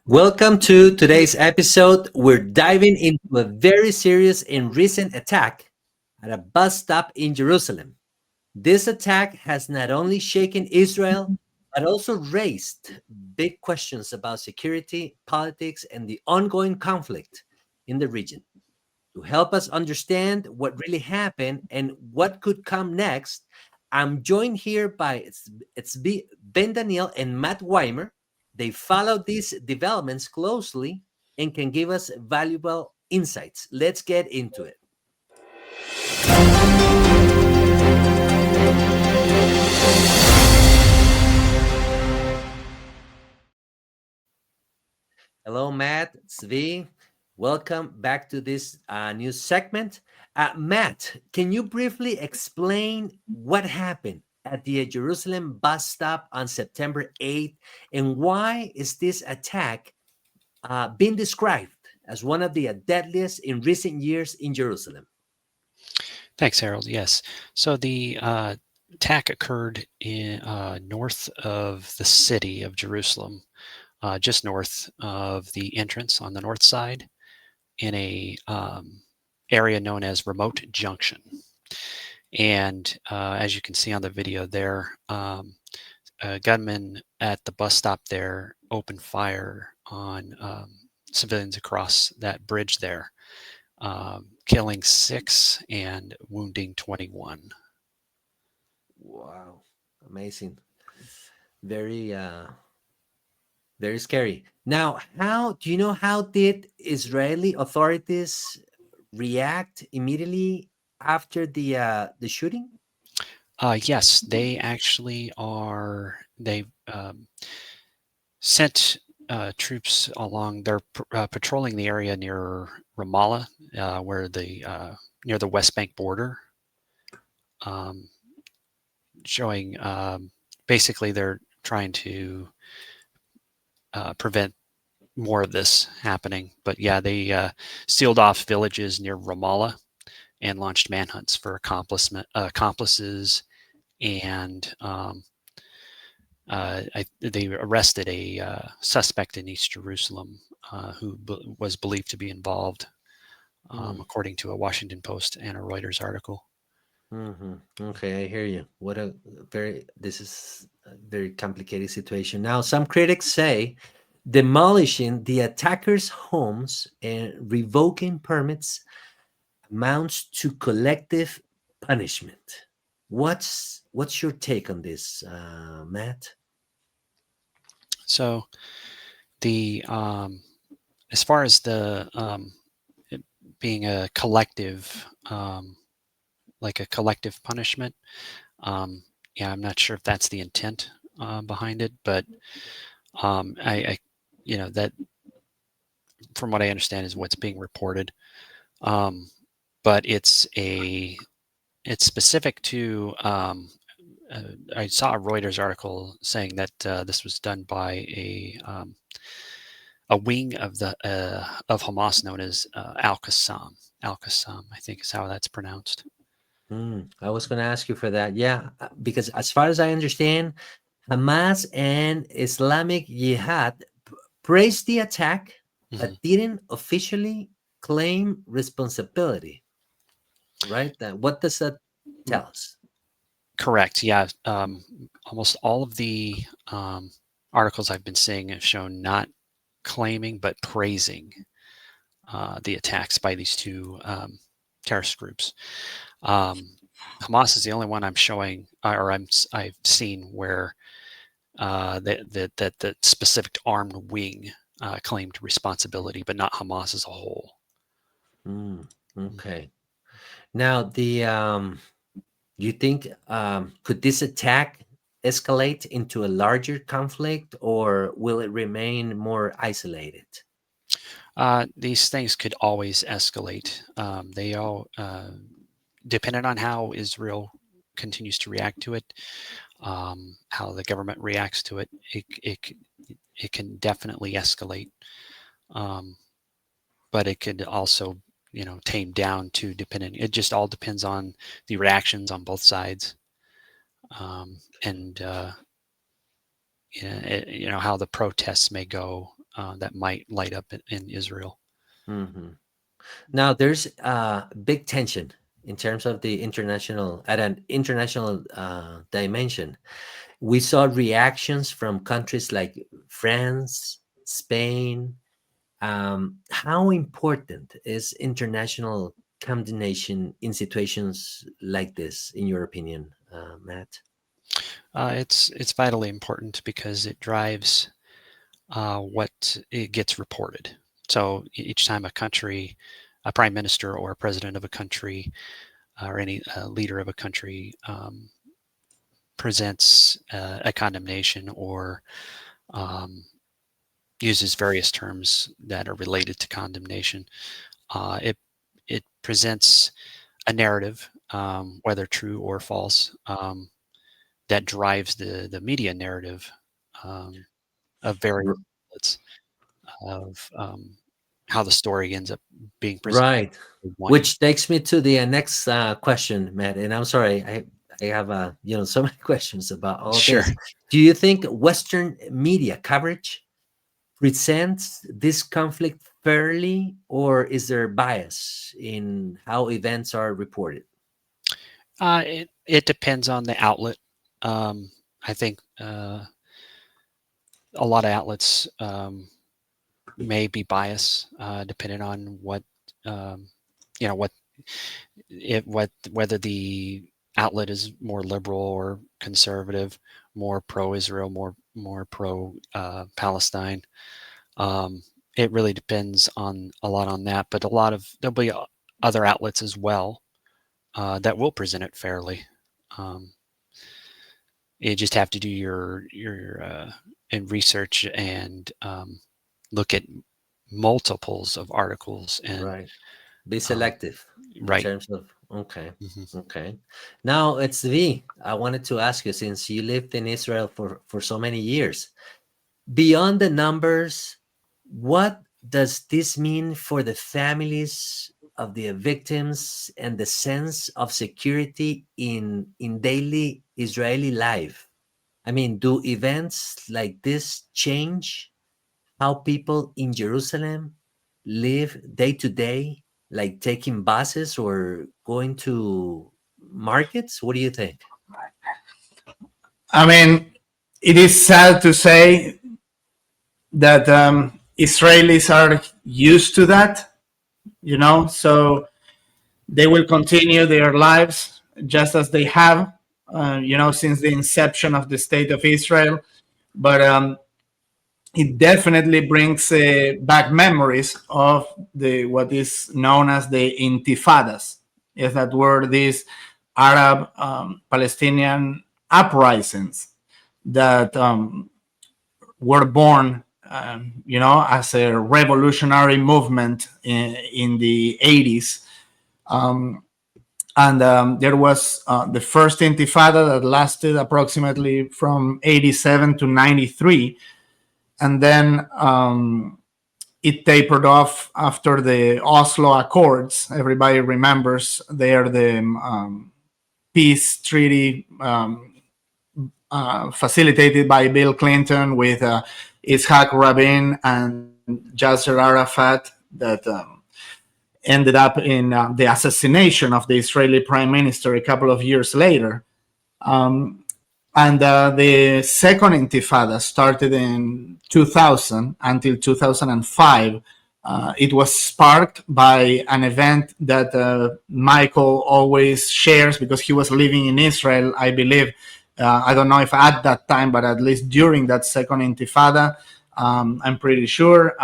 Welcome to today's episode. We're diving into a very serious and recent attack at a bus stop in Jerusalem. This attack has not only shaken Israel, but also raised big questions about security, politics, and the ongoing conflict in the region. To help us understand what really happened and what could come next, I'm joined here by Ben Daniel and Matt Weimer. They follow these developments closely and can give us valuable insights. Let's get into it. Hello, Matt, Zvi. Welcome back to this new segment. Matt, can you briefly explain what happened at the Jerusalem bus stop on September 8th and why is this attack being described as one of the deadliest in recent years in Jerusalem? Thanks, Harold. Yes. So the attack occurred in north of the city of Jerusalem, just north of the entrance on the north side, in a area known as Remote Junction. And as you can see on the video there, a gunman at the bus stop there opened fire on civilians across that bridge there, killing 6 and wounding 21. Wow, amazing. Very very scary. Now, how do you know how did Israeli authorities react immediately after the shooting? Yes, they actually are. They sent troops along. They're patrolling the area near Ramallah, where the near the West Bank border, um, showing basically they're trying to prevent more of this happening. But yeah, they sealed off villages near Ramallah and launched manhunts for accomplices, and they arrested a suspect in East Jerusalem who was believed to be involved, Mm, according to a Washington Post and a Reuters article. hmm. Okay, I hear you. What a very this is a very complicated situation. Now, some critics say demolishing the attackers' homes and revoking permits amounts to collective punishment. What's your take on this, Matt? So the as far as the it being a collective, like a collective punishment, yeah, I'm not sure if that's the intent behind it, but I, that from what I understand is what's being reported. Um, but it's specific to. I saw a Reuters article saying that this was done by a wing of the of Hamas known as Al Qassam. Al Qassam, I think, is how that's pronounced. I was going to ask you for that. Yeah, because as far as I understand, Hamas and Islamic Jihad praised the attack, Mhm. but didn't officially claim responsibility. Right? What does that tell us? Correct. Yeah. Almost all of the articles I've been seeing have shown not claiming but praising the attacks by these two terrorist groups. Um, Hamas is the only one I'm showing, or I've seen where that specific armed wing claimed responsibility, but not Hamas as a whole. Mm, Mm. okay. Now, do you think could this attack escalate into a larger conflict, or will it remain more isolated? These things could always escalate. They all, depending on how Israel continues to react to it, how the government reacts to it, it can definitely escalate. Um, but it could also, tame down to depending. It just all depends on the reactions on both sides, and how the protests may go. that might light up in Israel. Hmm. Now, there's big tension in terms of the international, at an international dimension. We saw reactions from countries like France, Spain. How important is international condemnation in situations like this, in your opinion, Matt? It's vitally important because it drives what it gets reported. So each time a prime minister or a president of a country, or any leader of a country presents a condemnation or um, uses various terms that are related to condemnation, it presents a narrative, whether true or false, that drives the media narrative um, of various R- outlets of how the story ends up being presented right. to one. Which takes me to the next question, Matt. And I'm sorry, I have so many questions about all Sure. this. Do you think Western media coverage presents this conflict fairly, or is there bias in how events are reported? It depends on the outlet. Um, I think a lot of outlets may be biased depending on um, what whether the outlet is more liberal or conservative, more pro-Israel, more pro Palestine. Um, it really depends on a lot on that, but there'll be other outlets as well that will present it fairly. Um, you just have to do your and research and look at multiples of articles and Right. Be uh, selective in right. terms of, okay. Mhm. Okay. Now it's V. I wanted to ask you, since you lived in Israel for so many years, beyond the numbers, what does this mean for the families of the victims and the sense of security in daily Israeli life? I mean, do events like this change how people in Jerusalem live day to day, like taking buses or going to markets? What do you think? I mean, it is sad to say that Israelis are used to that, so they will continue their lives just as they have, since the inception of the state of Israel. But it definitely brings back memories of the what is known as the intifadas. Yes, that were these Arab Palestinian uprisings that were born, as a revolutionary movement in the 80s. Um, and there was the first intifada that lasted approximately from 87 to 93. And then it tapered off after the Oslo Accords. Everybody remembers they are the peace treaty facilitated by Bill Clinton with Itzhak Rabin and Yasser Arafat that ended up in the assassination of the Israeli prime minister a couple of years later. Um, and the second intifada started in 2000 until 2005. It was sparked by an event that Michael always shares because he was living in Israel, I believe. I don't know if at that time, but at least during that second intifada, I'm pretty sure.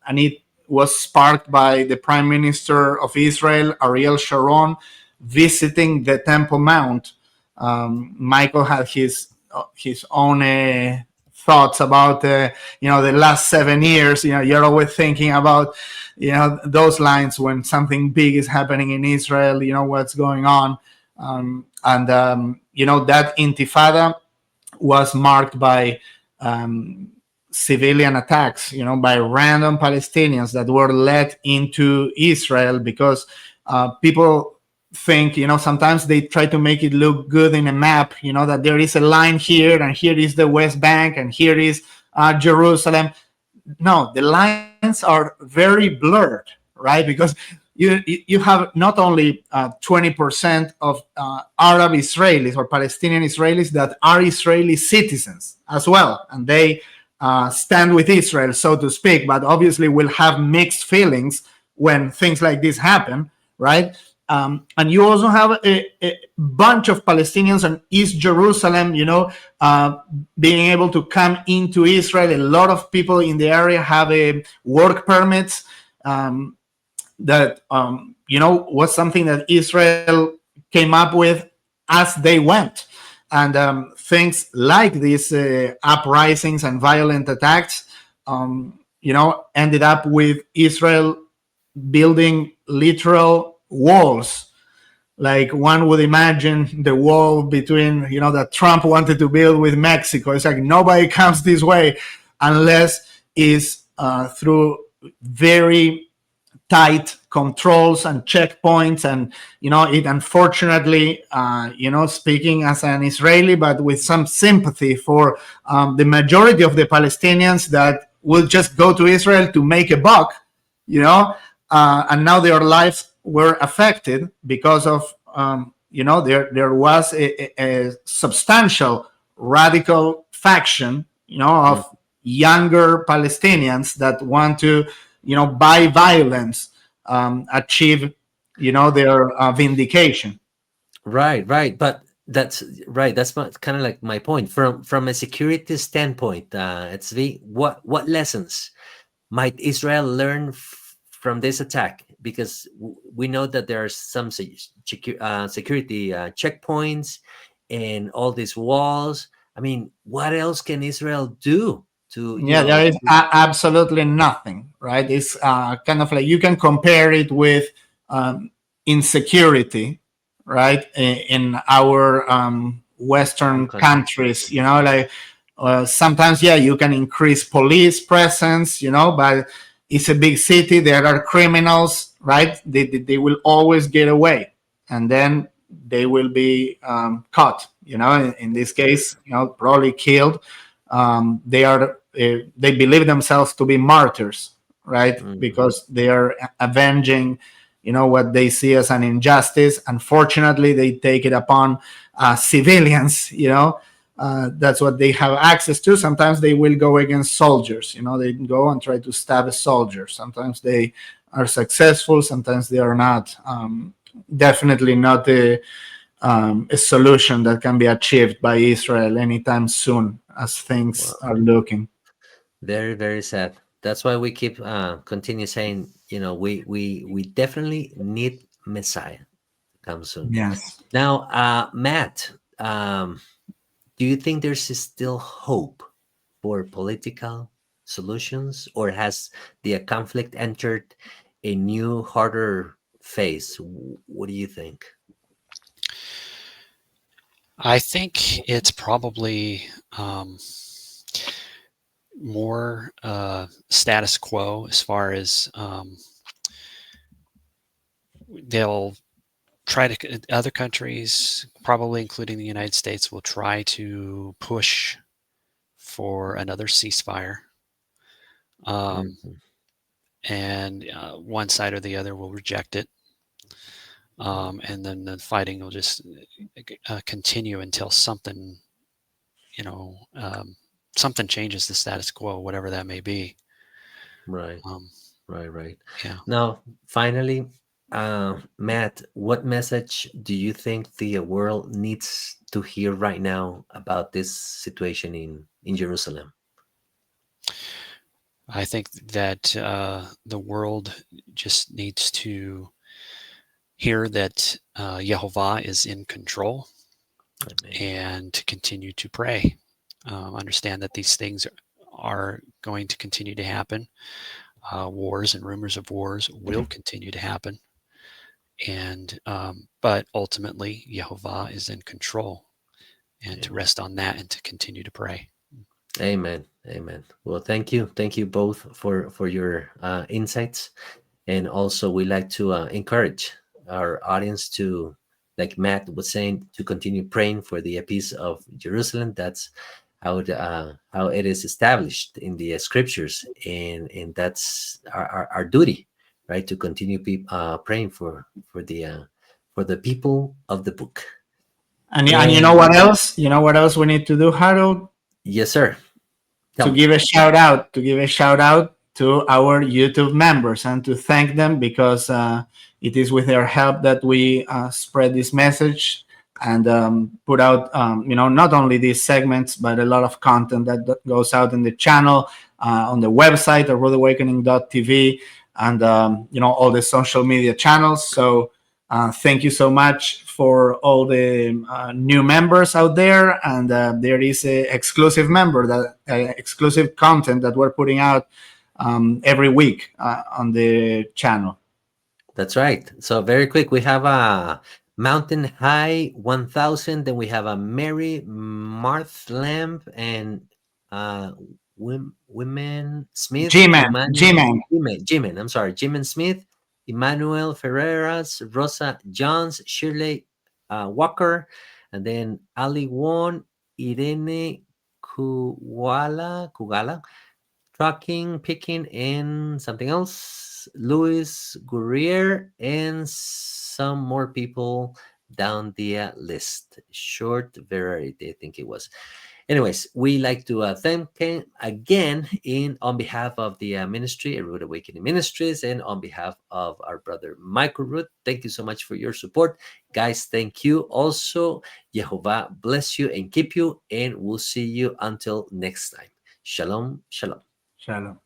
And it was sparked by the Prime Minister of Israel, Ariel Sharon, visiting the Temple Mount. Michael had his own thoughts about the last 7 years. You're always thinking about those lines when something big is happening in Israel. What's going on, and that intifada was marked by civilian attacks, by random Palestinians that were led into Israel because people think, sometimes they try to make it look good in a map, that there is a line here and here is the West Bank and here is Jerusalem. no, the lines are very blurred, right? Because you have not only 20% of Arab Israelis or Palestinian Israelis that are Israeli citizens as well, and they stand with Israel, so to speak, but obviously will have mixed feelings when things like this happen, right? And you also have a bunch of Palestinians in East Jerusalem, being able to come into Israel. A lot of people in the area have a work permits that, was something that Israel came up with as they went. And things like these uprisings and violent attacks, ended up with Israel building literal walls, like one would imagine the wall between, that Trump wanted to build with Mexico. It's like nobody comes this way unless it's through very tight controls and checkpoints. And it unfortunately, speaking as an Israeli but with some sympathy for the majority of the Palestinians that will just go to Israel to make a buck, and now their lives were affected because of there was a substantial radical faction, of younger Palestinians that want to, by violence, achieve, their vindication. Right, right. But that's right. That's kind of like my point. From a security standpoint, it's what lessons might Israel learn from this attack? Because we know that there are some security checkpoints and all these walls. I mean, what else can Israel do to, Yeah, there is absolutely nothing, right? It's kind of like you can compare it with insecurity, right? In our Western countries, like sometimes, yeah, you can increase police presence, but it's a big city. There are criminals, right? They will always get away, and then they will be caught. In this case, probably killed. They believe themselves to be martyrs, right? Because they are avenging, what they see as an injustice. Unfortunately, they take it upon civilians. That's what they have access to. Sometimes they will go against soldiers. They go and try to stab a soldier. Sometimes they are successful. Sometimes they are not. Definitely not a solution that can be achieved by Israel anytime soon, as things are looking. Very, very sad. That's why we keep continue saying, we definitely need Messiah to come soon. Yes. Now, Matt, do you think there's still hope for political solutions, or has the conflict entered a new, harder phase? What do you think? I think it's probably more status quo as far as they'll try to, other countries, probably including the United States, will try to push for another ceasefire. And one side or the other will reject it. And then the fighting will just continue until something, something changes the status quo, whatever that may be. Right. Right. Yeah. Now, finally, Matt, what message do you think the world needs to hear right now about this situation in Jerusalem? I think that the world just needs to hear that Yehovah is in control. Amen. And to continue to pray. Understand that these things are going to continue to happen. Wars and rumors of wars will continue to happen. And but ultimately, Yehovah is in control, and to rest on that and to continue to pray. Amen. Amen. Well, thank you both for your insights, and also we like to encourage our audience to, like Matt was saying, to continue praying for the peace of Jerusalem. That's how it is established in the scriptures, and that's our duty, right? To continue praying for the people of the book. And you know And what else? You know what else we need to do, Harold? yes, sir. Tell To me. give a shout out, to our YouTube members and to thank them because it is with their help that we spread this message and put out, not only these segments but a lot of content that goes out in the channel, on the website at roodawakening.tv, and all the social media channels. So thank you so much for all the new members out there, and there is a exclusive content that we're putting out every week on the channel. That's right. So very quick, we have a Mountain High 1000, then we have a Mary Marth Lamb and Women Smith, G-Man, Emmanuel G-Man, Jimin, I'm sorry, Jimin Smith, Emmanuel Ferreras, Rosa Johns, Shirley Walker, and then Ali Won, Irene Kugala, Trucking, Picking, and something else. Louis Guerrier, and some more people down the list. Short variety, I think it was. Anyways, we like to thank him again in on behalf of the ministry, Rood Awakening Ministries, and on behalf of our brother Michael Rood. Thank you so much for your support, guys. Thank you also. Jehovah bless you and keep you, and we'll see you until next time. Shalom, shalom. Shalom.